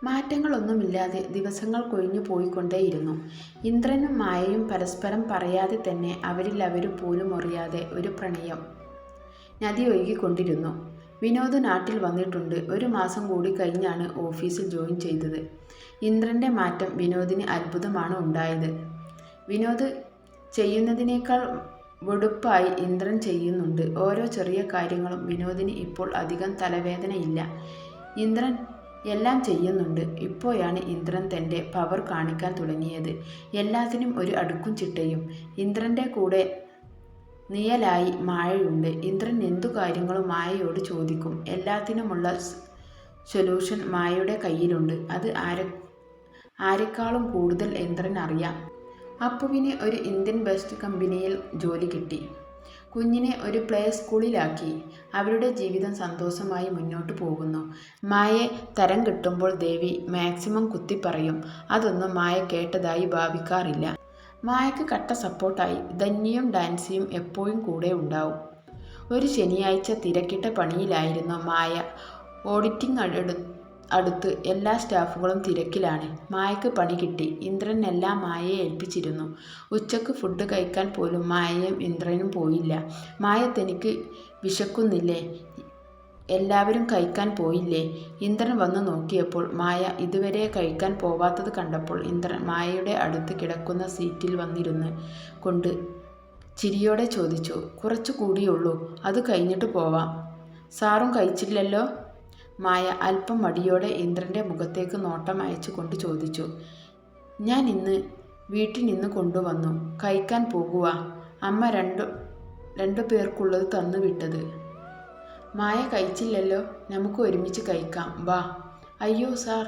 മാറ്റങ്ങളൊന്നുമില്ലാതെ ദിവസങ്ങൾ കൊഴിഞ്ഞു പോയിക്കൊണ്ടേയിരുന്നു. ഇന്ദ്രനും മായയും പരസ്പരം പറയാതെ തന്നെ അവരിൽ പോലും അറിയാതെ ഒരു പ്രണയം നദി ഒഴുകിക്കൊണ്ടിരുന്നു. വിനോദ് നാട്ടിൽ വന്നിട്ടുണ്ട്. 1 മാസം കൂടി കഴിഞ്ഞാണ് ഓഫീസിൽ ജോയിൻ ചെയ്തത്. ഇന്ദ്രൻ്റെ മാറ്റം വിനോദിന് അത്ഭുതമാണ് ഉണ്ടായത്. വിനോദ് ചെയ്യുന്നതിനേക്കാൾ വെടുപ്പായി ഇന്ദ്രൻ ചെയ്യുന്നുണ്ട്. ഓരോ ചെറിയ കാര്യങ്ങളും വിനോദിന് ഇപ്പോൾ അധികം തലവേദനയില്ല. ഇന്ദ്രൻ എല്ലാം ചെയ്യുന്നുണ്ട്. ഇപ്പോഴാണ് ഇന്ദ്രൻ തൻ്റെ പവർ കാണിക്കാൻ തുടങ്ങിയത്. എല്ലാത്തിനും ഒരു അടുക്കും ചിട്ടയും. ഇന്ദ്രൻ്റെ കൂടെ നിഴലായി മായയുണ്ട്. ഇന്ദ്രൻ എന്തു കാര്യങ്ങളും മായയോട് ചോദിക്കും. എല്ലാത്തിനുമുള്ള സൊല്യൂഷൻ മായയുടെ കയ്യിലുണ്ട്. അത് ആരെക്കാളും കൂടുതൽ ഇന്ദ്രൻ അറിയാം. അപ്പുവിന് ഒരു ഇന്ത്യൻ ബെസ്റ്റ് കമ്പനിയിൽ ജോലി കിട്ടി. കുഞ്ഞിനെ ഒരു പ്ലേ സ്കൂളിലാക്കി. അവരുടെ ജീവിതം സന്തോഷമായി മുന്നോട്ട് പോകുന്നു. മായയെ തരം കിട്ടുമ്പോൾ ദേവി മാക്സിമം കുത്തിപ്പറയും. അതൊന്നും മായ കേട്ടതായി ഭാവിക്കാറില്ല. മായക്ക് കട്ട സപ്പോർട്ടായി ധന്യയും ഡാൻസിയും എപ്പോഴും കൂടെ ഉണ്ടാവും. ഒരു ശനിയാഴ്ച തിരക്കിട്ട പണിയിലായിരുന്നു മായ. ഓഡിറ്റിംഗ് അടുത്ത് എല്ലാ സ്റ്റാഫുകളും തിരക്കിലാണ്. മായക്ക് പണി കിട്ടി. ഇന്ദ്രൻ എല്ലാം മായയെ ഏൽപ്പിച്ചിരുന്നു. ഉച്ചക്ക് ഫുഡ് കഴിക്കാൻ പോലും മായയും ഇന്ദ്രനും പോയില്ല. മായ തനിക്ക് വിശക്കുന്നില്ലേ, എല്ലാവരും കഴിക്കാൻ പോയില്ലേ? ഇന്ദ്രൻ വന്നു നോക്കിയപ്പോൾ മായ ഇതുവരെ കഴിക്കാൻ പോവാത്തത് കണ്ടപ്പോൾ ഇന്ദ്രൻ മായയുടെ അടുത്ത് കിടക്കുന്ന സീറ്റിൽ വന്നിരുന്ന് കൊണ്ട് ചിരിയോടെ ചോദിച്ചു, കുറച്ചു കൂടിയുള്ളൂ, അത് കഴിഞ്ഞിട്ട് പോവാം. സാറും കഴിച്ചില്ലല്ലോ? മായ അല്പം മടിയോടെ ഇന്ദ്രൻ്റെ മുഖത്തേക്ക് നോട്ടം അയച്ചു കൊണ്ട് ചോദിച്ചു. ഞാൻ ഇന്ന് വീട്ടിൽ നിന്ന് കൊണ്ടുവന്നു. കഴിക്കാൻ പോകുക. അമ്മ രണ്ടു പേർക്കുള്ളത് തന്നു വിട്ടത്. മായ കഴിച്ചില്ലല്ലോ, നമുക്ക് ഒരുമിച്ച് കഴിക്കാം, വാ. അയ്യോ സാർ,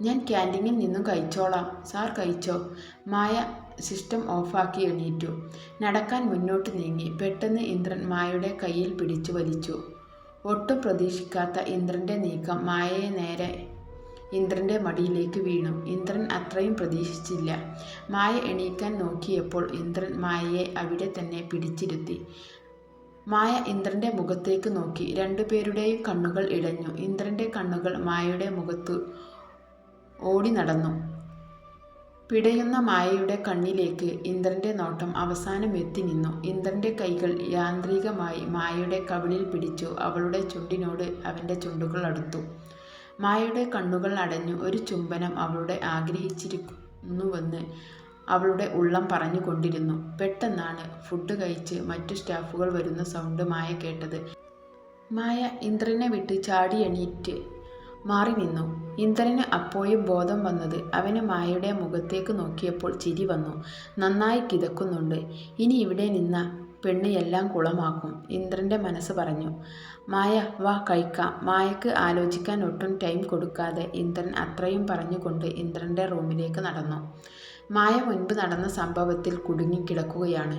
ഞാൻ ക്യാൻറ്റീനിൽ നിന്നും കഴിച്ചോളാം. സാർ കഴിച്ചോ? മായ സിസ്റ്റം ഓഫാക്കി എണീറ്റു. നടക്കാൻ മുന്നോട്ട് നീങ്ങി. പെട്ടെന്ന് ഇന്ദ്രൻ മായയുടെ കയ്യിൽ പിടിച്ചു വലിച്ചു. ഒട്ടും പ്രതീക്ഷിക്കാത്ത ഇന്ദ്രൻ്റെ നീക്കം മായയെ നേരെ ഇന്ദ്രൻ്റെ മടിയിലേക്ക് വീണു. ഇന്ദ്രൻ അത്രയും പ്രതീക്ഷിച്ചില്ല. മായ എണീക്കാൻ നോക്കിയപ്പോൾ ഇന്ദ്രൻ മായയെ അവിടെ തന്നെ പിടിച്ചിരുത്തി. മായ ഇന്ദ്രൻ്റെ മുഖത്തേക്ക് നോക്കി. രണ്ടുപേരുടെയും കണ്ണുകൾ ഇടഞ്ഞു. ഇന്ദ്രൻ്റെ കണ്ണുകൾ മായയുടെ മുഖത്ത് ഓടി നടന്നു. പിടയുന്ന മായയുടെ കണ്ണിലേക്ക് ഇന്ദ്രൻ്റെ നോട്ടം അവസാനം എത്തി നിന്നു. ഇന്ദ്രൻ്റെ കൈകൾ യാന്ത്രികമായി മായയുടെ കവിളിൽ പിടിച്ചു. അവളുടെ ചുണ്ടിനോട് അവൻ്റെ ചുണ്ടുകൾ അടുത്തു. മായയുടെ കണ്ണുകൾ അടഞ്ഞു. ഒരു ചുംബനം അവളുടെ ആഗ്രഹിച്ചിരുന്നുവെന്ന് അവളുടെ ഉള്ളം പറഞ്ഞുകൊണ്ടിരുന്നു. പെട്ടെന്നാണ് ഫുഡ് കഴിച്ച് മറ്റു സ്റ്റാഫുകൾ വരുന്ന സൗണ്ട് മായ കേട്ടത്. മായ ഇന്ദ്രനെ വിട്ട് ചാടി എണീറ്റ് മാറി നിന്നു. ഇന്ദ്രന് അപ്പോഴും ബോധം വന്നത്. അവന് മായയുടെ മുഖത്തേക്ക് നോക്കിയപ്പോൾ ചിരി വന്നു. നന്നായി കിതക്കുന്നുണ്ട്. ഇനി ഇവിടെ നിന്ന പെണ്ണ് എല്ലാം കുളമാക്കും, ഇന്ദ്രൻ്റെ മനസ്സ് പറഞ്ഞു. മായ വാ കഴിക്കാം. മായക്ക് ആലോചിക്കാൻ ഒട്ടും ടൈം കൊടുക്കാതെ ഇന്ദ്രൻ അത്രയും പറഞ്ഞുകൊണ്ട് ഇന്ദ്രൻ്റെ റൂമിലേക്ക് നടന്നു. മായ മുൻപ് നടന്ന സംഭവത്തിൽ കുടുങ്ങിക്കിടക്കുകയാണ്.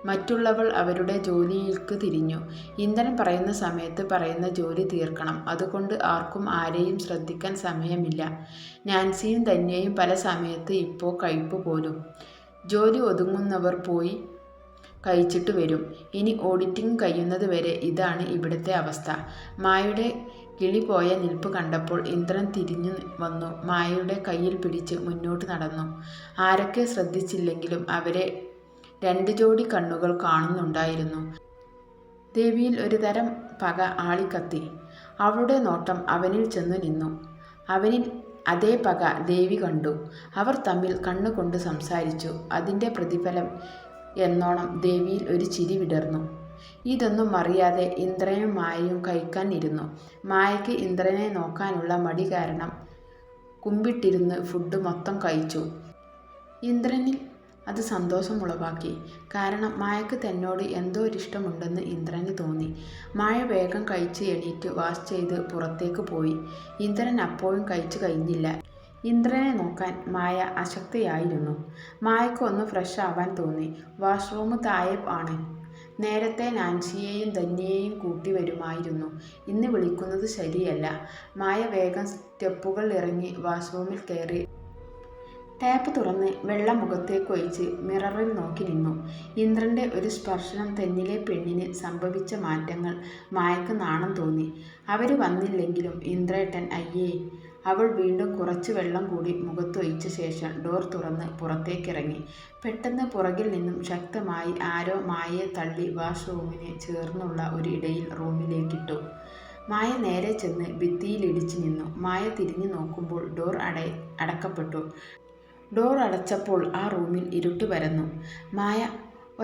മറ്റുള്ളവൾ അവരുടെ ജോലിയിലേക്ക് തിരിഞ്ഞു. ഇന്ദ്രൻ പറയുന്ന സമയത്ത് പറയുന്ന ജോലി തീർക്കണം. അതുകൊണ്ട് ആർക്കും ആരെയും ശ്രദ്ധിക്കാൻ സമയമില്ല. നാൻസിയും ധന്യയും പല സമയത്ത് ഇപ്പോൾ കഴിപ്പ് പോലും. ജോലി ഒതുങ്ങുന്നവർ പോയി കഴിച്ചിട്ട് വരും. ഇനി ഓഡിറ്റിംഗ് കഴിയുന്നത് വരെ ഇതാണ് ഇവിടുത്തെ അവസ്ഥ. മായയുടെ കിളി പോയ നിൽപ്പ് കണ്ടപ്പോൾ ഇന്ദ്രൻ തിരിഞ്ഞു വന്നു. മായയുടെ കയ്യിൽ പിടിച്ച് മുന്നോട്ട് നടന്നു. ആരൊക്കെ ശ്രദ്ധിച്ചില്ലെങ്കിലും അവരെ 2 ജോഡി കണ്ണുകൾ കാണുന്നുണ്ടായിരുന്നു. ദേവിയിൽ ഒരു തരം പക ആളിക്കത്തി. അവളുടെ നോട്ടം അവനിൽ ചെന്നു നിന്നു. അവനിൽ അതേ പക ദേവി കണ്ടു. അവർ തമ്മിൽ കണ്ണുകൊണ്ട് സംസാരിച്ചു. അതിൻ്റെ പ്രതിഫലം എന്നോണം ദേവിയിൽ ഒരു ചിരി വിടർന്നു. ഇതൊന്നും അറിയാതെ ഇന്ദ്രനും മായയും കഴിക്കാൻ ഇരുന്നു. മായയ്ക്ക് ഇന്ദ്രനെ നോക്കാനുള്ള മടി കാരണം കുമ്പിട്ടിരുന്ന് ഫുഡ് മൊത്തം കഴിച്ചു. ഇന്ദ്രനിൽ അത് സന്തോഷമുളവാക്കി. കാരണം മായക്ക് തന്നോട് എന്തോ ഒരിഷ്ടമുണ്ടെന്ന് ഇന്ദ്രന് തോന്നി. മായ വേഗം കഴിച്ച് എണീറ്റ് വാഷ് ചെയ്ത് പുറത്തേക്ക് പോയി. ഇന്ദ്രൻ അപ്പോഴും കഴിച്ചു കഴിഞ്ഞില്ല. ഇന്ദ്രനെ നോക്കാൻ മായ അശക്തയായിരുന്നു. മായക്ക് ഒന്ന് ഫ്രഷ് ആവാൻ തോന്നി. വാഷ്റൂം താഴെ ആണ്. നേരത്തെ നാൻസിയെയും ധന്യയെയും കൂട്ടി വരുമായിരുന്നു. ഇന്ന് വിളിക്കുന്നത് ശരിയല്ല. മായ വേഗം സ്റ്റെപ്പുകൾ ഇറങ്ങി വാഷ്റൂമിൽ കയറി ടാപ്പ് തുറന്ന് വെള്ളം മുഖത്തേക്ക് ഒഴിച്ച് മിററിൽ നോക്കി നിന്നു. ഇന്ദ്രൻ്റെ ഒരു സ്പർശനം തന്നിലെ പെണ്ണിന് സംഭവിച്ച മാറ്റങ്ങൾ മായക്ക് നാണം തോന്നി. അവർ വന്നില്ലെങ്കിലും ഇന്ദ്രേട്ടൻ അയ്യേ അവൾ വീണ്ടും കുറച്ച് വെള്ളം കൂടി മുഖത്തൊഴിച്ച ശേഷം ഡോർ തുറന്ന് പുറത്തേക്കിറങ്ങി. പെട്ടെന്ന് പുറകിൽ നിന്നും ശക്തമായി ആരോ മായയെ തള്ളി വാഷ്റൂമിന് ചേർന്നുള്ള ഒരു ഇടയിൽ റൂമിലേക്കിട്ടു. മായ നേരെ ചെന്ന് ഭിത്തിയിലിടിച്ചു നിന്നു. മായ തിരിഞ്ഞു നോക്കുമ്പോൾ ഡോർ അടക്കപ്പെട്ടു. ഡോർ അടച്ചപ്പോൾ ആ റൂമിൽ ഇരുട്ട് പരന്നു. മായ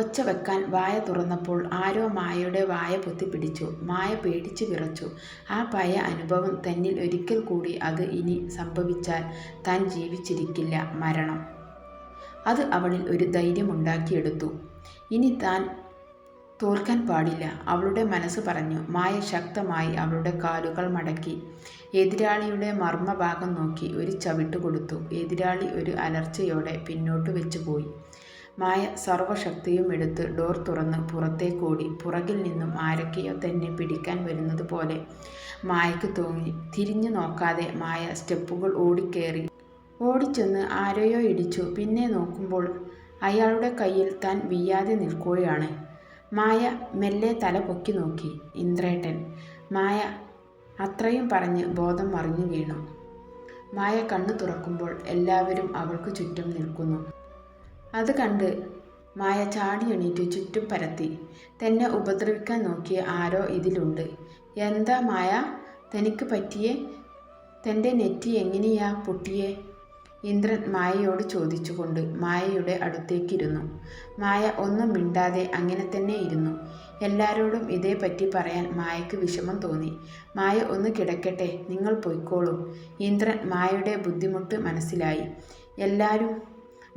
ഒച്ച വെക്കാൻ വായ തുറന്നപ്പോൾ ആരോ മായയുടെ വായ പൊത്തിപ്പിടിച്ചു. മായ പേടിച്ചു വിറച്ചു. ആ പഴയ അനുഭവം തന്നിൽ ഒരിക്കൽ കൂടി അത് ഇനി സംഭവിച്ചാൽ താൻ ജീവിച്ചിരിക്കില്ല. മരണം. അത് അവളിൽ ഒരു ധൈര്യമുണ്ടാക്കിയെടുത്തു. ഇനി താൻ തോൽക്കാൻ പാടില്ല, അവളുടെ മനസ്സ് പറഞ്ഞു. മായ ശക്തമായി അവളുടെ കാലുകൾ മടക്കി എതിരാളിയുടെ മർമ്മഭാഗം നോക്കി ഒരു ചവിട്ട് കൊടുത്തു. എതിരാളി ഒരു അലർച്ചയോടെ പിന്നോട്ട് വെച്ചുപോയി. മായ സർവശക്തിയും എടുത്ത് ഡോർ തുറന്ന് പുറത്തേക്കോടി. പുറകിൽ നിന്നും ആരൊക്കെയോ തന്നെ പിടിക്കാൻ വരുന്നത് പോലെ മായയ്ക്ക് തോന്നി. തിരിഞ്ഞു നോക്കാതെ മായ സ്റ്റെപ്പുകൾ ഓടിക്കേറി. ഓടിച്ചെന്ന് ആരെയോ ഇടിച്ചു. പിന്നെ നോക്കുമ്പോൾ അയാളുടെ കയ്യിൽ താൻ വീഴാതെ നിൽക്കുകയാണ്. മായ മെല്ലെ തല പൊക്കി നോക്കി. ഇന്ദ്രേട്ടൻ. മായ അത്രയും പറഞ്ഞ് ബോധം മറിഞ്ഞു വീണു. മായ കണ്ണു തുറക്കുമ്പോൾ എല്ലാവരും അവൾക്ക് ചുറ്റും നിൽക്കുന്നു. അത് കണ്ട് മായ ചാടി എണീറ്റ് ചുറ്റും പരത്തി. തന്നെ ഉപദ്രവിക്കാൻ നോക്കിയ ആരോ ഇതിലുണ്ട്. എന്താ മായ, തനിക്ക് പറ്റിയേ? തൻ്റെ നെറ്റി എങ്ങനെയാ പൊട്ടിയേ? ഇന്ദ്രൻ മായയോട് ചോദിച്ചുകൊണ്ട് മായയുടെ അടുത്തേക്കിരുന്നു. മായ ഒന്നും മിണ്ടാതെ അങ്ങനെ തന്നെ ഇരുന്നു. എല്ലാവരോടും ഇതേപ്പറ്റി പറയാൻ മായയ്ക്ക് വിഷമം തോന്നി. മായ ഒന്ന് കിടക്കട്ടെ, നിങ്ങൾ പൊയ്ക്കോളൂ. ഇന്ദ്രൻ മായയുടെ ബുദ്ധിമുട്ട് മനസ്സിലായി. എല്ലാവരും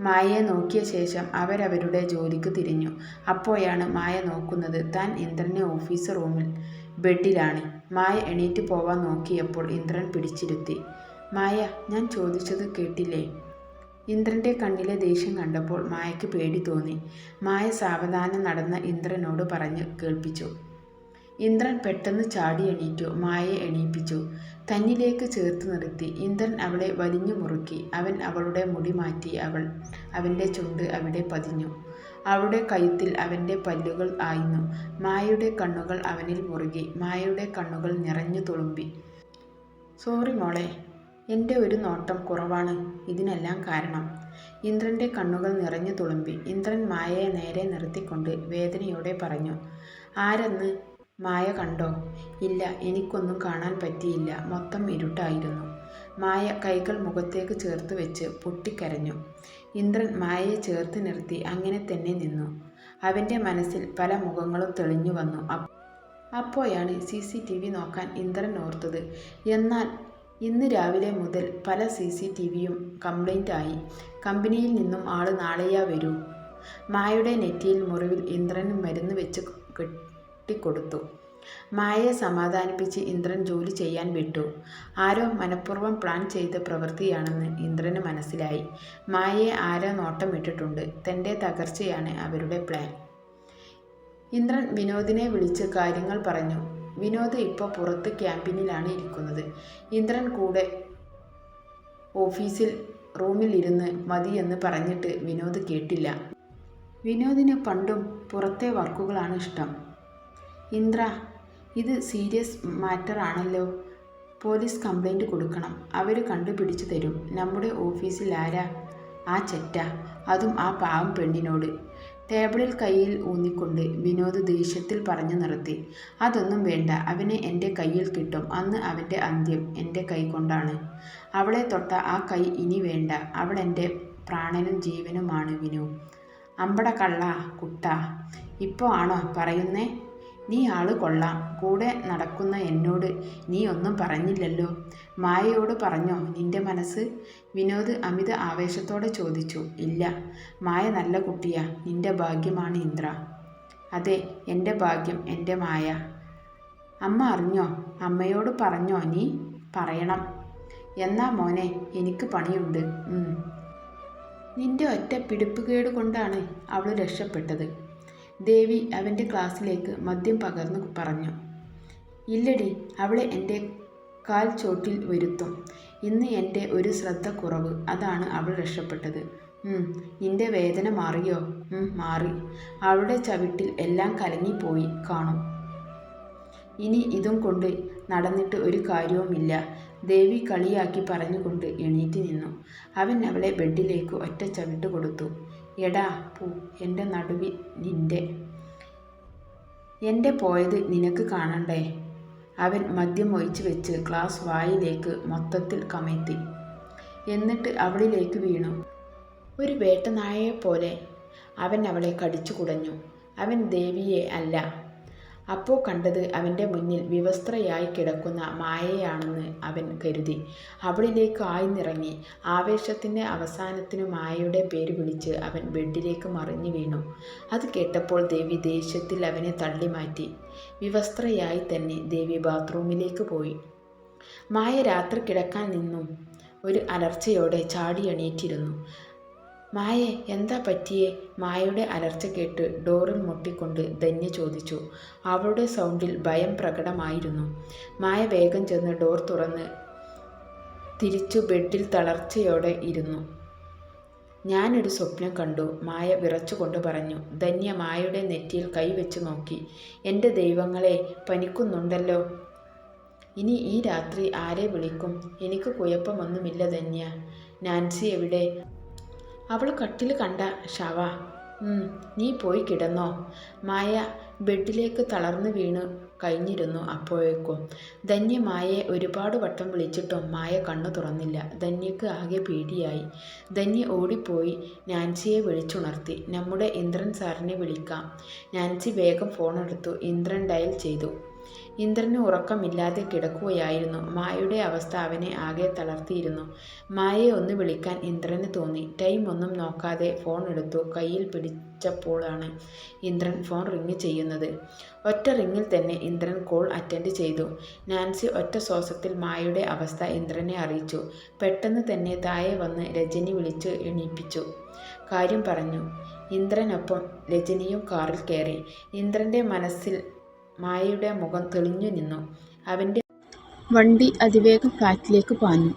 മായയെ നോക്കിയ ശേഷം അവരവരുടെ ജോലിക്ക് തിരിഞ്ഞു. അപ്പോഴാണ് മായ നോക്കുന്നത് താൻ ഇന്ദ്രൻ്റെ ഓഫീസ് റൂമിൽ ബെഡിലാണ്. മായ എണീറ്റ് പോവാൻ നോക്കിയപ്പോൾ ഇന്ദ്രൻ പിടിച്ചിരുത്തി. മായ, ഞാൻ ചോദിച്ചത് കേട്ടില്ലേ? ഇന്ദ്രൻ്റെ കണ്ണിലെ ദേഷ്യം കണ്ടപ്പോൾ മായയ്ക്ക് പേടി തോന്നി. മായ സാവധാനം നടന്ന ഇന്ദ്രനോട് പറഞ്ഞ് കേൾപ്പിച്ചു. ഇന്ദ്രൻ പെട്ടെന്ന് ചാടി എണീറ്റു. മായയെ എണീപ്പിച്ചു. തന്നിലേക്ക് ചേർത്ത് നിർത്തി. ഇന്ദ്രൻ അവളെ വലിഞ്ഞു മുറുക്കി. അവൻ അവളുടെ മുടി മാറ്റി. അവൻ്റെ ചുണ്ട് അവിടെ പതിഞ്ഞു. അവളുടെ കഴുത്തിൽ അവൻ്റെ പല്ലുകൾ ആയിരുന്നു. മായയുടെ കണ്ണുകൾ അവനിൽ മുറുകി. മായയുടെ കണ്ണുകൾ നിറഞ്ഞു തുളുമ്പി. സോറി മോളെ, എൻ്റെ ഒരു നോട്ടം കുറവാണ് ഇതിനെല്ലാം കാരണം. ഇന്ദ്രൻ്റെ കണ്ണുകൾ നിറഞ്ഞു തുളുമ്പി. ഇന്ദ്രൻ മായയെ നേരെ നിർത്തിക്കൊണ്ട് വേദനയോടെ പറഞ്ഞു. ആരെന്ന് മായ കണ്ടോ? ഇല്ല, എനിക്കൊന്നും കാണാൻ പറ്റിയില്ല. മൊത്തം ഇരുട്ടായിരുന്നു. മായ കൈകൾ മുഖത്തേക്ക് ചേർത്ത് വെച്ച് പൊട്ടിക്കരഞ്ഞു. ഇന്ദ്രൻ മായയെ ചേർത്ത് നിർത്തി അങ്ങനെ തന്നെ നിന്നു. അവൻ്റെ മനസ്സിൽ പല മുഖങ്ങളും തെളിഞ്ഞു വന്നു. അപ്പോഴാണ് CCTV നോക്കാൻ ഇന്ദ്രൻ ഓർത്തത്. എന്നാൽ ഇന്ന് രാവിലെ മുതൽ പല CCTVയും കംപ്ലൈൻ്റ് ആയി. കമ്പനിയിൽ നിന്നും ആള് നാളെയാ വരൂ. മായയുടെ നെറ്റിയിൽ മുറിവിൽ ഇന്ദ്രൻ മരുന്ന് വെച്ച് കെട്ടിക്കൊടുത്തു. മായയെ സമാധാനിപ്പിച്ച് ഇന്ദ്രൻ ജോലി ചെയ്യാൻ വിട്ടു. ആരോ മനഃപൂർവ്വം പ്ലാൻ ചെയ്ത പ്രവൃത്തിയാണെന്ന് ഇന്ദ്രന് മനസ്സിലായി. മായയെ ആരോ നോട്ടം ഇട്ടിട്ടുണ്ട്. തൻ്റെ തകർച്ചയാണ് അവരുടെ പ്ലാൻ. ഇന്ദ്രൻ വിനോദിനെ വിളിച്ച് കാര്യങ്ങൾ പറഞ്ഞു. വിനോദ് ഇപ്പോൾ പുറത്ത് ക്യാമ്പിനിലാണ് ഇരിക്കുന്നത്. ഇന്ദ്രൻ കൂടെ ഓഫീസിൽ റൂമിൽ ഇരുന്ന് മതിയെന്ന് പറഞ്ഞിട്ട് വിനോദ് കേട്ടില്ല. വിനോദിന് പണ്ടും പുറത്തെ വർക്കുകളാണ് ഇഷ്ടം. ഇന്ദ്ര, ഇത് സീരിയസ് മാറ്റർ ആണല്ലോ. പോലീസ് കംപ്ലൈൻറ്റ് കൊടുക്കണം. അവർ കണ്ടുപിടിച്ചു തരും. നമ്മുടെ ഓഫീസിൽ ആരാ? ആ ചെറ്റ, അതും ആ പാവം പെണ്ണിനോട്. ടേബിളിൽ കയ്യിൽ ഊന്നിക്കൊണ്ട് വിനോദ് ദേഷ്യത്തിൽ പറഞ്ഞു നിർത്തി. അതൊന്നും വേണ്ട, അവനെ എൻ്റെ കയ്യിൽ കിട്ടും. അന്ന് അവൻ്റെ അന്ത്യം എൻ്റെ കൈ കൊണ്ടാണ്. അവളെ തൊട്ട ആ കൈ ഇനി വേണ്ട. അവൾ എൻ്റെ പ്രാണനും ജീവനുമാണ് വിനു. അമ്പട കള്ള കുട്ട, ഇപ്പോൾ ആണോ പറയുന്നേ? നീ ആള് കൊള്ളാം. കൂടെ നടക്കുന്ന എന്നോട് നീ ഒന്നും പറഞ്ഞില്ലല്ലോ. മായയോട് പറഞ്ഞോ നിന്റെ മനസ്സ്? വിനോദ് അമിത ആവേശത്തോടെ ചോദിച്ചു. ഇല്ല, മായ നല്ല കുട്ടിയാ. നിന്റെ ഭാഗ്യമാണ് ഇന്ദ്ര. അതെ, എൻ്റെ ഭാഗ്യം, എൻ്റെ മായ. അമ്മ അറിഞ്ഞോ? അമ്മയോട് പറഞ്ഞോ? നീ പറയണം. എന്നാ മോനെ, എനിക്ക് പണിയുണ്ട്. നിന്റെ ഒറ്റ പിടിപ്പുകേട് കൊണ്ടാണ് അവൾ രക്ഷപ്പെട്ടത്. ദേവി അവൻ്റെ ക്ലാസ്സിലേക്ക് മദ്യം പകർന്നു പറഞ്ഞു. ഇല്ലടി, അവളെ എൻ്റെ കാൽ ചോട്ടിൽ വരുത്തും. ഇന്ന് എൻ്റെ ഒരു ശ്രദ്ധ കുറവ്, അതാണ് അവൾ രക്ഷപ്പെട്ടത്. നിന്റെ വേദന മാറിയോ? മാറി. അവളുടെ ചവിട്ടിൽ എല്ലാം കലങ്ങിപ്പോയി കാണും. ഇനി ഇതും കൊണ്ട് നടന്നിട്ട് ഒരു കാര്യവുമില്ല. ദേവി കളിയാക്കി പറഞ്ഞുകൊണ്ട് എണീറ്റ് നിന്നു. അവൻ അവളെ ബെഡിലേക്ക് ഒറ്റ ചവിട്ട് കൊടുത്തു. എടാ പൂ, എൻ്റെ നടുവിൽ എൻ്റെ പോയത് നിനക്ക് കാണണ്ടേ? അവൻ മദ്യം ഒഴിച്ചു വെച്ച് ഗ്ലാസ് വായിലേക്ക് മൊത്തത്തിൽ കമഴ്ത്തി. എന്നിട്ട് അവളിലേക്ക് വീണു. ഒരു വേട്ടനായയെപ്പോലെ അവൻ അവളെ കടിച്ചു കുടഞ്ഞു. അവൻ ദേവിയെ അല്ല, അപ്പോൾ കണ്ടത് അവൻ്റെ മുന്നിൽ വിവസ്ത്രയായി കിടക്കുന്ന മായയാണെന്ന് അവൻ കരുതി. അവളിലേക്ക് ആഴ്ന്നിറങ്ങി. ആവേശത്തിൻ്റെ അവസാനത്തിനു മായയുടെ പേര് വിളിച്ച് അവൻ ബെഡിലേക്ക് മറിഞ്ഞു വീണു. അത് കേട്ടപ്പോൾ ദേവി ദേഷ്യത്തിൽ അവനെ തള്ളി മാറ്റി. വിവസ്ത്രയായി തന്നെ ദേവി ബാത്റൂമിലേക്ക് പോയി. മായ രാത്രി കിടക്കാൻ നിന്നും ഒരു അലർച്ചയോടെ ചാടി എണീറ്റിരുന്നു. മായേ, എന്താ പറ്റിയേ? മായയുടെ അലർച്ച കേട്ട് ഡോറിൽ മുട്ടിക്കൊണ്ട് ധന്യ ചോദിച്ചു. അവളുടെ സൗണ്ടിൽ ഭയം പ്രകടമായിരുന്നു. മായ വേഗം ചെന്ന് ഡോർ തുറന്ന് തിരിച്ചു ബെഡിൽ തളർച്ചയോടെ ഇരുന്നു. ഞാനൊരു സ്വപ്നം കണ്ടു, മായ വിറച്ചുകൊണ്ട് പറഞ്ഞു. ധന്യ മായയുടെ നെറ്റിയിൽ കൈവച്ച് നോക്കി. എൻ്റെ ദൈവങ്ങളെ, പനിക്കുന്നുണ്ടല്ലോ. ഇനി ഈ രാത്രി ആരെ വിളിക്കും? എനിക്ക് കുഴപ്പമൊന്നുമില്ല ധന്യ. നാൻസി എവിടെ? അവൾ കട്ടിൽ കണ്ട ശവ. നീ പോയി കിടന്നോ? മായ ബെഡിലേക്ക് തളർന്നു വീണ് കഴിഞ്ഞിരുന്നു. അപ്പോഴേക്കും ധന്യ മായയെ ഒരുപാട് വട്ടം വിളിച്ചിട്ടും മായ കണ്ണു തുറന്നില്ല. ധന്യക്ക് ആകെ പേടിയായി. ധന്യ ഓടിപ്പോയി നാൻസിയെ വിളിച്ചുണർത്തി. നമ്മുടെ ഇന്ദ്രൻ സാറിനെ വിളിക്കാം. നാൻസി വേഗം ഫോണെടുത്തു. ഇന്ദ്രൻ ഡയൽ ചെയ്തു. ഇന്ദ്രന് ഉറക്കമില്ലാതെ കിടക്കുകയായിരുന്നു. മായയുടെ അവസ്ഥ അവനെ ആകെ തളർത്തിയിരുന്നു. മായയെ ഒന്ന് വിളിക്കാൻ ഇന്ദ്രന് തോന്നി. ടൈം ഒന്നും നോക്കാതെ ഫോൺ എടുത്തു. കയ്യിൽ പിടിച്ചപ്പോഴാണ് ഇന്ദ്രൻ ഫോൺ റിങ് ചെയ്യുന്നത്. ഒറ്റ റിങ്ങിൽ തന്നെ ഇന്ദ്രൻ കോൾ അറ്റൻഡ് ചെയ്തു. നാൻസി ഒറ്റ ശ്വാസത്തിൽ മായയുടെ അവസ്ഥ ഇന്ദ്രനെ അറിയിച്ചു. പെട്ടെന്ന് തന്നെ താഴെ വന്ന് രജനി വിളിച്ച് എണീപ്പിച്ചു. കാര്യം പറഞ്ഞു. ഇന്ദ്രനൊപ്പം രജനിയും കാറിൽ കയറി. ഇന്ദ്രൻ്റെ മനസ്സിൽ മായയുടെ മുഖം തെളിഞ്ഞു നിന്നു. അവൻ്റെ വണ്ടി അതിവേഗം ഫ്ലാറ്റിലേക്ക് പാഞ്ഞു.